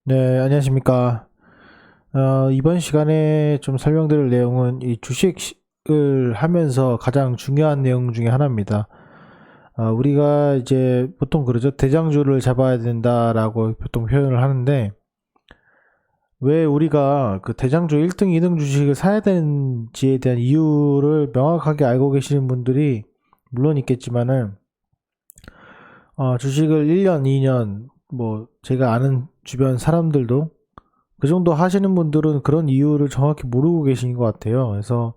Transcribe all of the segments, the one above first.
네, 안녕하십니까. 이번 시간에 좀 설명드릴 내용은 이 주식을 하면서 가장 중요한 내용 중에 하나입니다. 우리가 이제 보통 그러죠. 대장주를 잡아야 된다라고 보통 표현을 하는데, 왜 우리가 그 대장주 1등, 2등 주식을 사야 되는지에 대한 이유를 명확하게 알고 계시는 분들이 물론 있겠지만은, 주식을 1년, 2년, 뭐, 제가 아는 주변 사람들도 그 정도 하시는 분들은 그런 이유를 정확히 모르고 계신 것 같아요. 그래서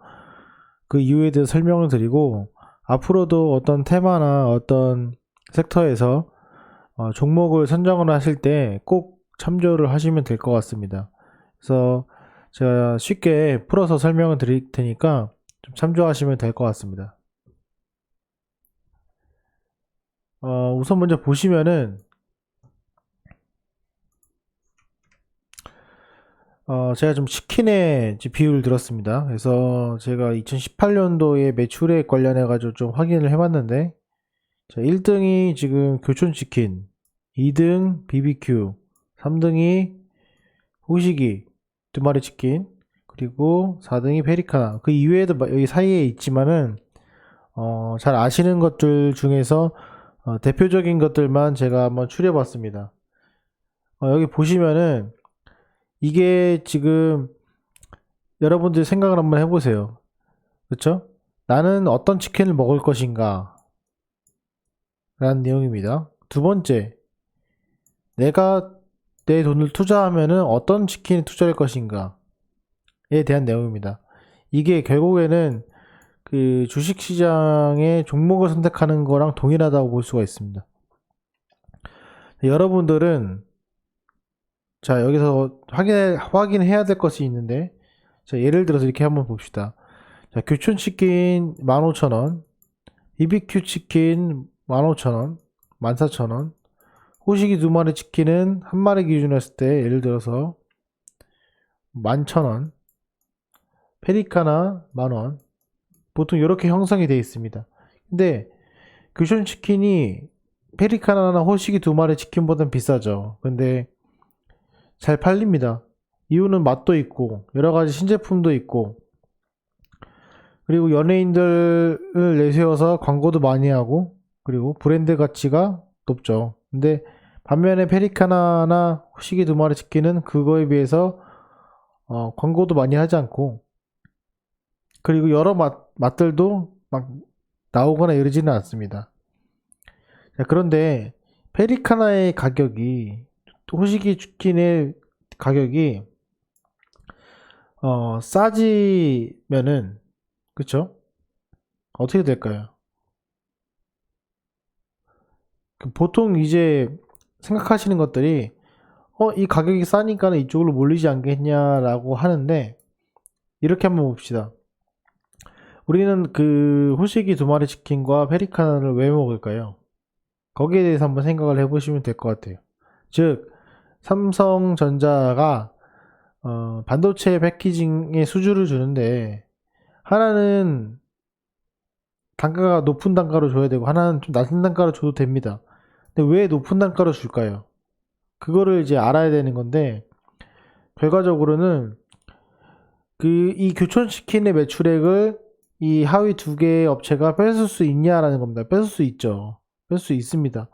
그 이유에 대해서 설명을 드리고, 앞으로도 어떤 테마나 어떤 섹터에서 종목을 선정을 하실 때 꼭 참조를 하시면 될 것 같습니다. 그래서 제가 쉽게 풀어서 설명을 드릴 테니까 좀 참조하시면 될 것 같습니다. 우선 먼저 보시면은 제가 좀 치킨의 비율을 들었습니다. 그래서 제가 2018년도에 매출액 관련해가지고 좀 확인을 해봤는데, 자, 1등이 지금 교촌치킨, 2등 BBQ, 3등이 후식이, 두 마리 치킨, 그리고 4등이 페리카나. 그 이외에도 여기 사이에 있지만은, 잘 아시는 것들 중에서 대표적인 것들만 제가 한번 추려봤습니다. 여기 보시면은, 이게 지금 여러분들 생각을 한번 해보세요. 그쵸? 나는 어떤 치킨을 먹을 것인가? 라는 내용입니다. 두 번째, 내가 내 돈을 투자하면은 어떤 치킨에 투자할 것인가에 대한 내용입니다. 이게 결국에는 그 주식시장의 종목을 선택하는 거랑 동일하다고 볼 수가 있습니다. 여러분들은, 자, 여기서 확인해야 될 것이 있는데, 자, 예를 들어서 이렇게 한번 봅시다. 자, 교촌치킨 15,000원, BBQ 치킨 15,000원, 14,000원, 호식이 두 마리 치킨은 한 마리 기준으로 했을 때 예를 들어서 11,000원, 페리카나 10,000원, 보통 이렇게 형성이 되어 있습니다. 근데 교촌 치킨이 페리카나나 호식이 두 마리 치킨보다는 비싸죠. 근데 잘 팔립니다. 이유는 맛도 있고 여러 가지 신제품도 있고, 그리고 연예인들을 내세워서 광고도 많이 하고, 그리고 브랜드 가치가 높죠. 근데 반면에 페리카나나 호식이 두 마리 치킨은 그거에 비해서 광고도 많이 하지 않고, 그리고 여러 맛들도 막 나오거나 이러지는 않습니다. 자, 그런데 페리카나의 가격이, 호식이 치킨의 가격이 싸지면은, 그쵸? 어떻게 될까요? 보통 이제 생각하시는 것들이, 이 가격이 싸니까 이쪽으로 몰리지 않겠냐라고 하는데, 이렇게 한번 봅시다. 우리는 그 호식이 두 마리 치킨과 페리카나를 왜 먹을까요? 거기에 대해서 한번 생각을 해보시면 될 것 같아요. 즉, 삼성전자가 반도체 패키징에 수주를 주는데, 하나는 단가가 높은 단가로 줘야 되고 하나는 좀 낮은 단가로 줘도 됩니다. 근데 왜 높은 단가로 줄까요? 그거를 이제 알아야 되는 건데, 결과적으로는 그 이 교촌치킨의 매출액을 이 하위 두 개의 업체가 뺏을 수 있냐라는 겁니다. 뺏을 수 있죠. 뺏을 수 있습니다.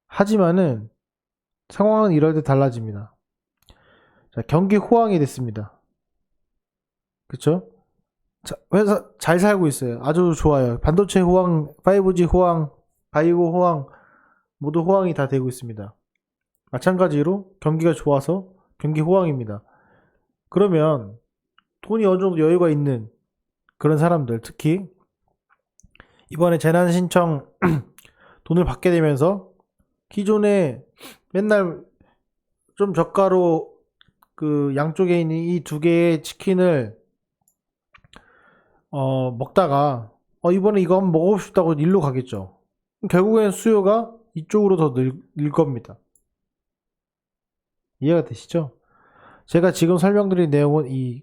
하지만은 상황은 이럴 때 달라집니다. 자, 경기 호황이 됐습니다. 그쵸? 자, 회사 잘 살고 있어요. 아주 좋아요. 반도체 호황, 5G 호황, 바이오 호황, 모두 호황이 다 되고 있습니다. 마찬가지로 경기가 좋아서 경기 호황입니다. 그러면 돈이 어느 정도 여유가 있는 그런 사람들, 특히 이번에 재난 신청 돈을 받게 되면서 기존에 맨날 좀 저가로 그 양쪽에 있는 이 두 개의 치킨을 먹다가 이번에 이거 한번 먹어보고 싶다고 일로 가겠죠. 결국엔 수요가 이쪽으로 더 늘 겁니다. 이해가 되시죠? 제가 지금 설명드린 내용은 이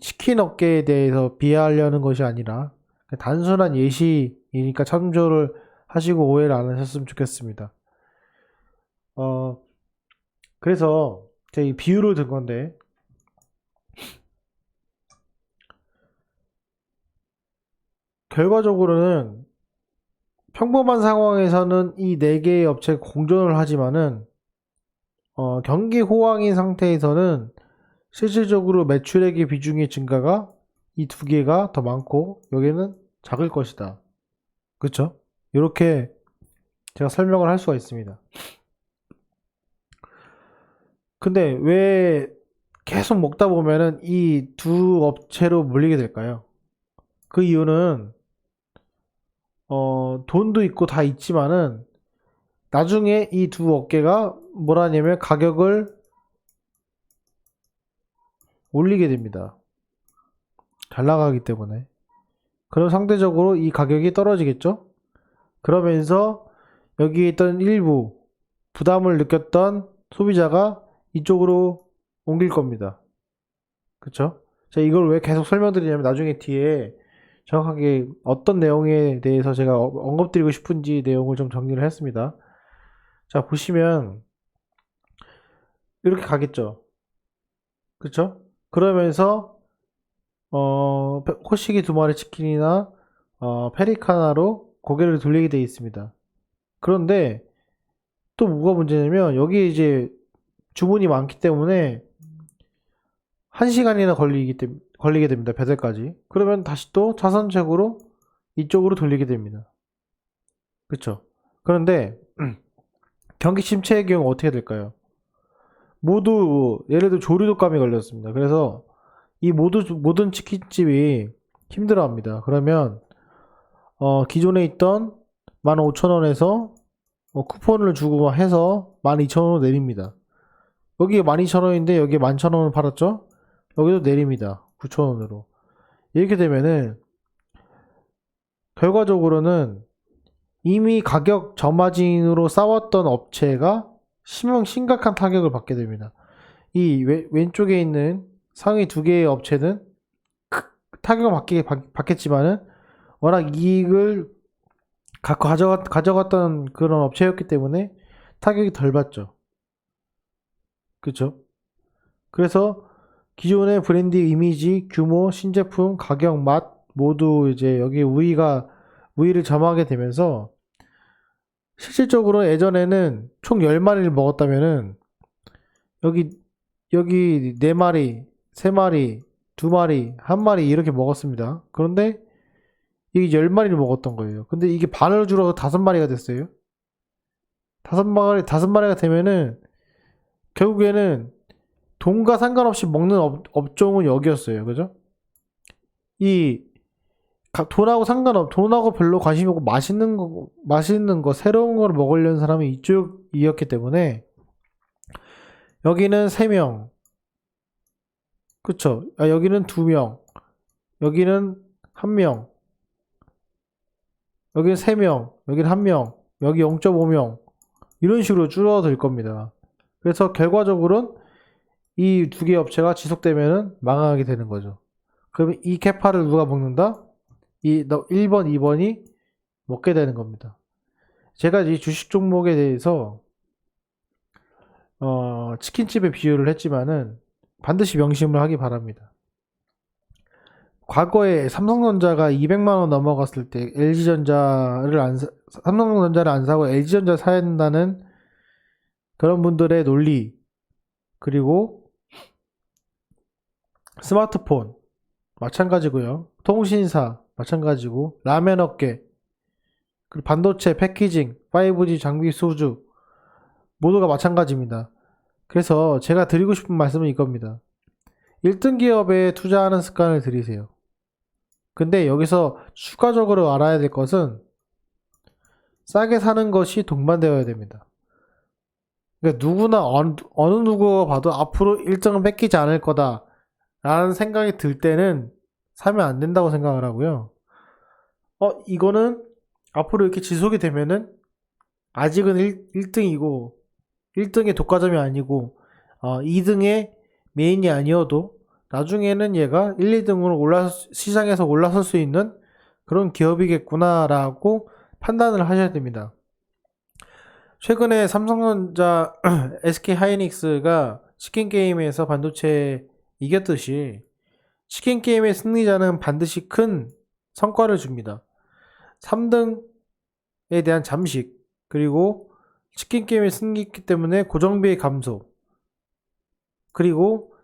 치킨 업계에 대해서 비하하려는 것이 아니라 단순한 예시이니까 참조를 하시고 오해를 안 하셨으면 좋겠습니다. 어, 그래서 제가 이 비율을 든 건데, 결과적으로는 평범한 상황에서는 이 4개의 업체가 공존을 하지만은 경기 호황인 상태에서는 실질적으로 매출액의 비중의 증가가 이 2개가 더 많고 여기는 작을 것이다. 그쵸? 이렇게 제가 설명을 할 수가 있습니다. 근데 왜 계속 먹다 보면은 이 두 업체로 몰리게 될까요? 그 이유는 돈도 있고 다 있지만은 나중에 이 두 업계가 뭐라냐면 가격을 올리게 됩니다. 잘 나가기 때문에. 그럼 상대적으로 이 가격이 떨어지겠죠? 그러면서 여기 있던 일부 부담을 느꼈던 소비자가 이쪽으로 옮길 겁니다. 그쵸? 제가 이걸 왜 계속 설명드리냐면 나중에 뒤에 정확하게 어떤 내용에 대해서 제가 언급드리고 싶은지 내용을 좀 정리를 했습니다. 자, 보시면 이렇게 가겠죠. 그쵸? 그러면서 코시기 2마리 치킨이나 페리카나로 고개를 돌리게 되어 있습니다. 그런데 또 뭐가 문제냐면 여기 이제 주문이 많기 때문에 1시간이나 걸리게 됩니다. 배달까지. 그러면 다시 또 차선책으로 이쪽으로 돌리게 됩니다. 그쵸? 그런데 경기 침체의 경우 어떻게 될까요? 모두 예를 들어 조류 독감이 걸렸습니다. 그래서 이 모든 치킨집이 힘들어합니다. 그러면 기존에 있던 15,000원에서 쿠폰을 주고 해서 12,000원으로 내립니다. 여기 12,000원인데 여기 11,000원을 팔았죠? 여기도 내립니다. 9,000원으로. 이렇게 되면은 결과적으로는 이미 가격 저마진으로 싸웠던 업체가 심각한 타격을 받게 됩니다. 이 왼쪽에 있는 상위 2개의 업체는 타격을 받겠지만은 워낙 이익을 가져갔던 그런 업체였기 때문에 타격이 덜 받죠. 그쵸? 그래서 기존의 브랜드 이미지, 규모, 신제품, 가격, 맛 모두 이제 여기 우위를 점하게 되면서 실질적으로 예전에는 총 10마리를 먹었다면은 여기 4마리, 3마리, 2마리, 1마리 이렇게 먹었습니다. 그런데 이게 10마리를 먹었던 거예요. 근데 이게 반을 줄어서 5마리가 됐어요. 5마리가 되면은 결국에는 돈과 상관없이 먹는 업종은 여기였어요. 그죠? 이 돈하고 별로 관심이 없고 맛있는 거, 새로운 걸 먹으려는 사람이 이쪽이었기 때문에 여기는 3명. 그쵸? 여기는 2명. 여기는 1명. 여기는 3명. 여기는 1명. 여기 0.5명. 이런 식으로 줄어들 겁니다. 그래서 결과적으로는 이 2개 업체가 지속되면은 망하게 되는 거죠. 그럼 이 캐파를 누가 먹는다? 1번, 2번이 먹게 되는 겁니다. 제가 이 주식 종목에 대해서 치킨집에 비유를 했지만은 반드시 명심을 하기 바랍니다. 과거에 삼성전자가 200만 원 넘어갔을 때 삼성전자를 안 사고 LG전자 사야 된다는 그런 분들의 논리, 그리고 스마트폰 마찬가지고요. 통신사 마찬가지고, 라면 업계, 그리고 반도체, 패키징, 5G 장비 수주 모두가 마찬가지입니다. 그래서 제가 드리고 싶은 말씀은 이겁니다. 1등 기업에 투자하는 습관을 들이세요. 근데 여기서 추가적으로 알아야 될 것은 싸게 사는 것이 동반되어야 됩니다. 그러니까 누구나 어느 누구가 봐도 앞으로 1등은 뺏기지 않을 거다 라는 생각이 들 때는 사면 안 된다고 생각을 하고요. 이거는 앞으로 이렇게 지속이 되면은 아직은 1등이고 1등의 독과점이 아니고 2등의 메인이 아니어도 나중에는 얘가 1, 2등으로 시장에서 올라설 수 있는 그런 기업이겠구나라고 판단을 하셔야 됩니다. 최근에 삼성전자, SK 하이닉스가 치킨 게임에서 반도체 이겼듯이 치킨 게임의 승리자는 반드시 큰 성과를 줍니다. 3등에 대한 잠식, 그리고 치킨 게임의 승리했기 때문에 고정비의 감소, 그리고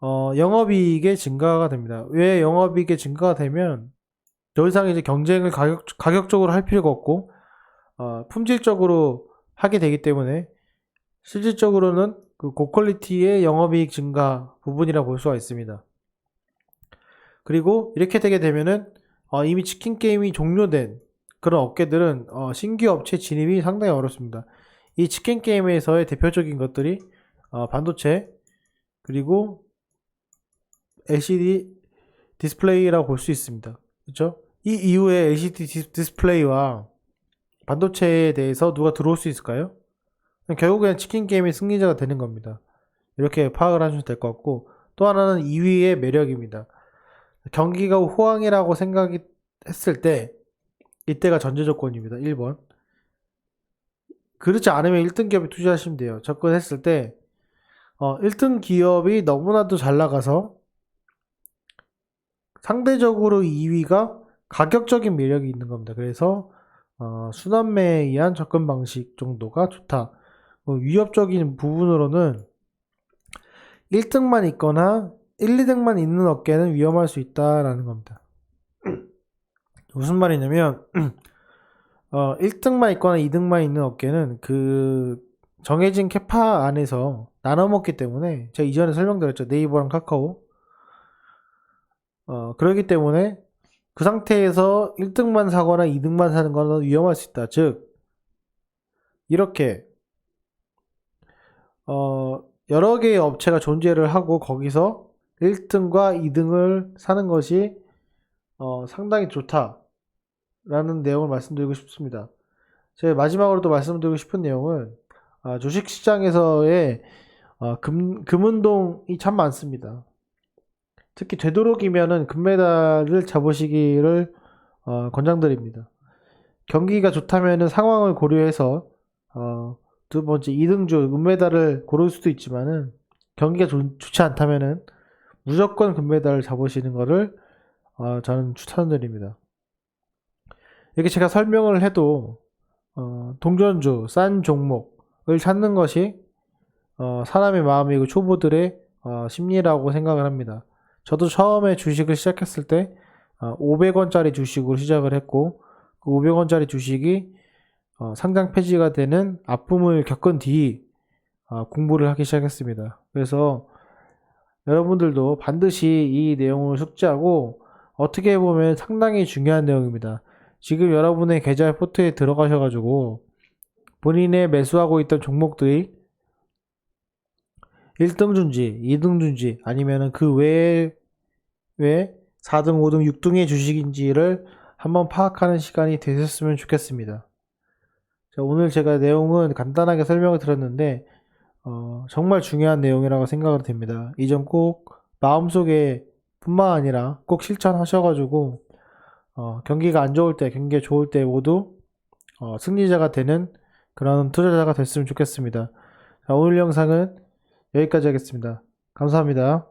영업이익의 증가가 됩니다. 왜 영업이익의 증가가 되면 더 이상 이제 경쟁을 가격적으로 할 필요가 없고 품질적으로 하게 되기 때문에 실질적으로는 그 고퀄리티의 영업이익 증가 부분이라고 볼 수가 있습니다. 그리고 이렇게 되게 되면은 이미 치킨 게임이 종료된 그런 업계들은 신규 업체 진입이 상당히 어렵습니다. 이 치킨 게임에서의 대표적인 것들이 반도체, 그리고 LCD 디스플레이라고 볼 수 있습니다. 그렇죠? 이 이후에 LCD 디스플레이와 반도체에 대해서 누가 들어올 수 있을까요? 결국엔 치킨 게임의 승리자가 되는 겁니다. 이렇게 파악을 하시면 될 것 같고, 또 하나는 2위의 매력입니다. 경기가 호황이라고 생각이 했을 때 이때가 전제 조건입니다. 1번. 그렇지 않으면 1등 기업에 투자하시면 돼요. 접근했을 때 1등 기업이 너무나도 잘 나가서 상대적으로 2위가 가격적인 매력이 있는 겁니다. 그래서 순환매에 의한 접근 방식 정도가 좋다. 위협적인 부분으로는 1등만 있거나 1, 2등만 있는 업계는 위험할 수 있다라는 겁니다. 무슨 말이냐면 1등만 있거나 2등만 있는 업계는 그 정해진 캐파 안에서 나눠 먹기 때문에, 제가 이전에 설명드렸죠. 네이버랑 카카오. 그렇기 때문에 그 상태에서 1등만 사거나 2등만 사는 거는 위험할 수 있다. 즉 이렇게 여러 개의 업체가 존재를 하고 거기서 1등과 2등을 사는 것이 상당히 좋다라는 내용을 말씀드리고 싶습니다. 제가 마지막으로 또 말씀드리고 싶은 내용은 주식시장에서의 금운동이 참 많습니다. 특히 되도록이면은 금메달을 잡으시기를 권장드립니다. 경기가 좋다면은 상황을 고려해서 두 번째 2등주 은메달을 고를 수도 있지만은 경기가 좋지 않다면은 무조건 금메달을 잡으시는 거를 저는 추천드립니다. 이렇게 제가 설명을 해도 동전주, 싼 종목을 찾는 것이 사람의 마음이고 초보들의 심리라고 생각을 합니다. 저도 처음에 주식을 시작했을 때 500원짜리 주식으로 시작을 했고, 그 500원짜리 주식이 상장 폐지가 되는 아픔을 겪은 뒤 공부를 하기 시작했습니다. 그래서 여러분들도 반드시 이 내용을 숙지하고, 어떻게 보면 상당히 중요한 내용입니다. 지금 여러분의 계좌 포트에 들어가셔가지고 본인의 매수하고 있던 종목들이 1등주인지 2등주인지 아니면은 그 외에 4등, 5등, 6등의 주식인지를 한번 파악하는 시간이 되셨으면 좋겠습니다. 자, 오늘 제가 내용은 간단하게 설명을 드렸는데 정말 중요한 내용이라고 생각이 됩니다. 이 점 꼭 마음속에 뿐만 아니라 꼭 실천하셔가지고 경기가 안 좋을 때, 경기가 좋을 때 모두 승리자가 되는 그런 투자자가 됐으면 좋겠습니다. 자, 오늘 영상은 여기까지 하겠습니다. 감사합니다.